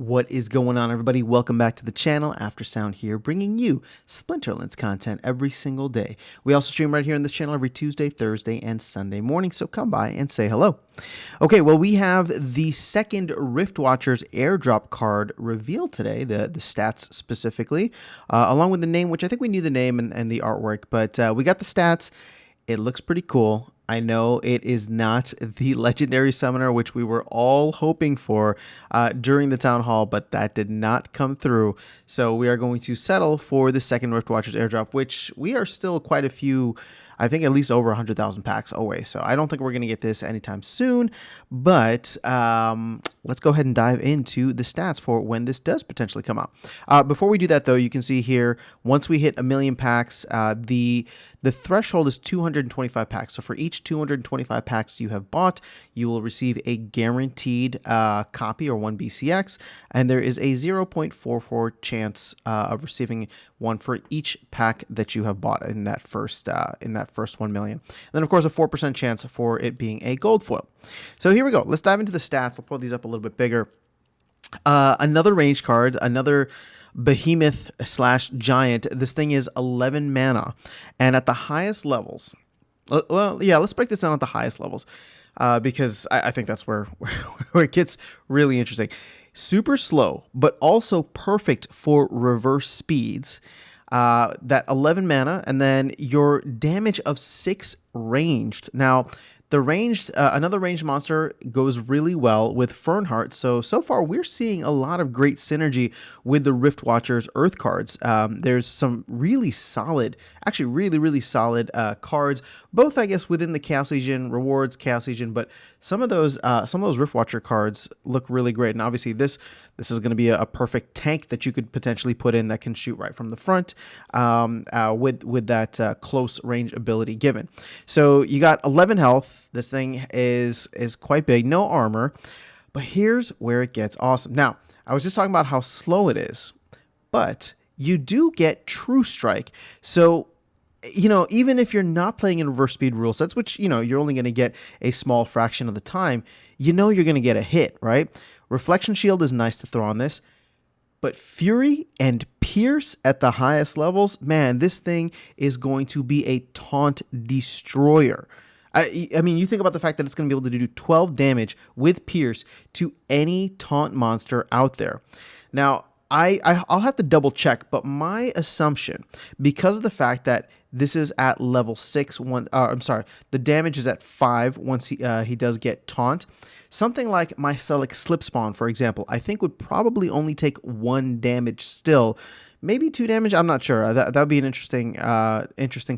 What is going on, everybody? Welcome back to the channel. After Sound here, bringing you Splinterlands content every single day. We also stream right here on this channel every Tuesday, Thursday, and Sunday morning, so come by and say hello. Okay, well, we have the second Rift Watchers airdrop card revealed today, the stats specifically, along with the name, which I think we knew the name and the artwork, but we got the stats. It looks pretty cool. I know it is not the legendary summoner, which we were all hoping for during the town hall, but that did not come through. So we are going to settle for the second Rift Watchers airdrop, which we are still quite a few, I think at least over 100,000 packs away. So I don't think we're going to get this anytime soon, but let's go ahead and dive into the stats for when this does potentially come out. Before we do that, though, you can see here, once we hit 1 million packs, the threshold is 225 packs. So for each 225 packs you have bought, you will receive a guaranteed copy or 1 BCX, and there is a 0.44 chance of receiving one for each pack that you have bought in that first 1 million. And then of course a 4% chance for it being a gold foil. So here we go. Let's dive into the stats. I'll pull these up a little bit bigger. Another range card, another behemoth / giant. This thing is 11 mana, and at the highest levels, well, yeah, let's break this down at the highest levels, because I think that's where it gets really interesting. Super slow, but also perfect for reverse speeds. That 11 mana, and then your damage of 6 ranged. Now, the ranged, another ranged monster goes really well with Fernheart. So far we're seeing a lot of great synergy with the Rift Watchers Earth cards. There's some really solid, actually really solid cards, both I guess within the Chaos Legion rewards, Chaos Legion, but some of those Rift Watcher cards look really great. And obviously this is going to be a perfect tank that you could potentially put in that can shoot right from the front with that close range ability given. So you got 11 health. This thing is quite big, no armor, but here's where it gets awesome. Now, I was just talking about how slow it is, but you do get True Strike. So, you know, even if you're not playing in reverse speed rule sets, which, you know, you're only going to get a small fraction of the time, you know you're going to get a hit, right? Reflection Shield is nice to throw on this, but Fury and Pierce at the highest levels, man, this thing is going to be a taunt destroyer. I mean, you think about the fact that it's going to be able to do 12 damage with Pierce to any taunt monster out there. Now, I'll have to double check, but my assumption, because of the fact that this is at level 6, the damage is at 5 once he does get taunt. Something like my Mycelic Slipspawn, for example, I think would probably only take 1 damage still. Maybe 2 damage, I'm not sure. That would be an interesting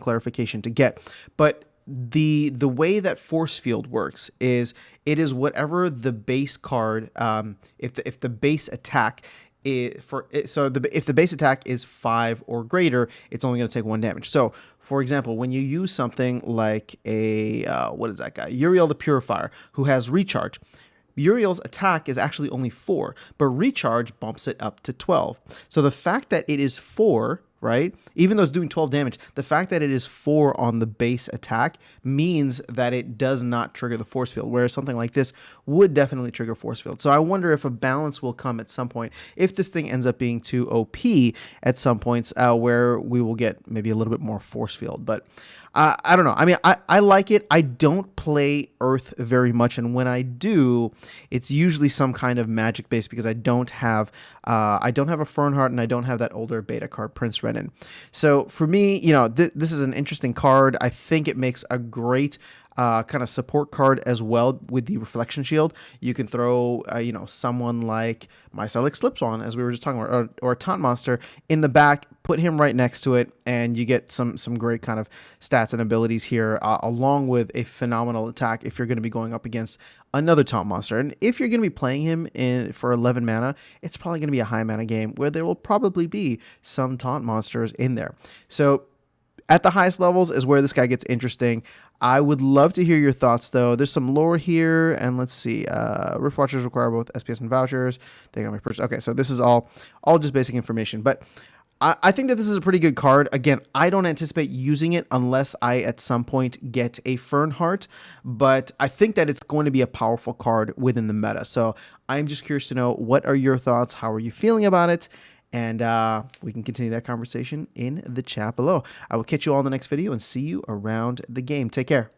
clarification to get. But the way that Force Field works is it is whatever the base card, if the base attack if the base attack is 5 or greater, it's only going to take 1 damage. So, for example, when you use something like a what is that guy? Uriel the Purifier, who has recharge. Uriel's attack is actually only 4, but recharge bumps it up to 12. So the fact that it is 4, right, even though it's doing 12 damage, the fact that it is 4 on the base attack means that it does not trigger the force field, whereas something like this would definitely trigger force field. So I wonder if a balance will come at some point, if this thing ends up being too OP at some points, where we will get maybe a little bit more force field. But I don't know. I mean, I like it. I don't play Earth very much, and when I do, it's usually some kind of magic base because I don't have a Fernheart and I don't have that older beta card, Prince Renin. So for me, you know, this is an interesting card. I think it makes a great kind of support card as well with the Reflection Shield. You can throw, you know, someone like Mycelic Slipspawn, as we were just talking about, or a taunt monster in the back, put him right next to it, and you get some great kind of stats and abilities here, along with a phenomenal attack if you're going to be going up against another taunt monster. And if you're going to be playing him for 11 mana, it's probably going to be a high mana game where there will probably be some taunt monsters in there. So at the highest levels is where this guy gets interesting. I would love to hear your thoughts, though. There's some lore here, and let's see. Rift Watchers require both SPS and vouchers. They got my purchase. Okay, so this is all just basic information. But I think that this is a pretty good card. Again, I don't anticipate using it unless I at some point get a Fernheart, but I think that it's going to be a powerful card within the meta. So I'm just curious to know, what are your thoughts? How are you feeling about it? And we can continue that conversation in the chat below. I will catch you all in the next video and see you around the game. Take care.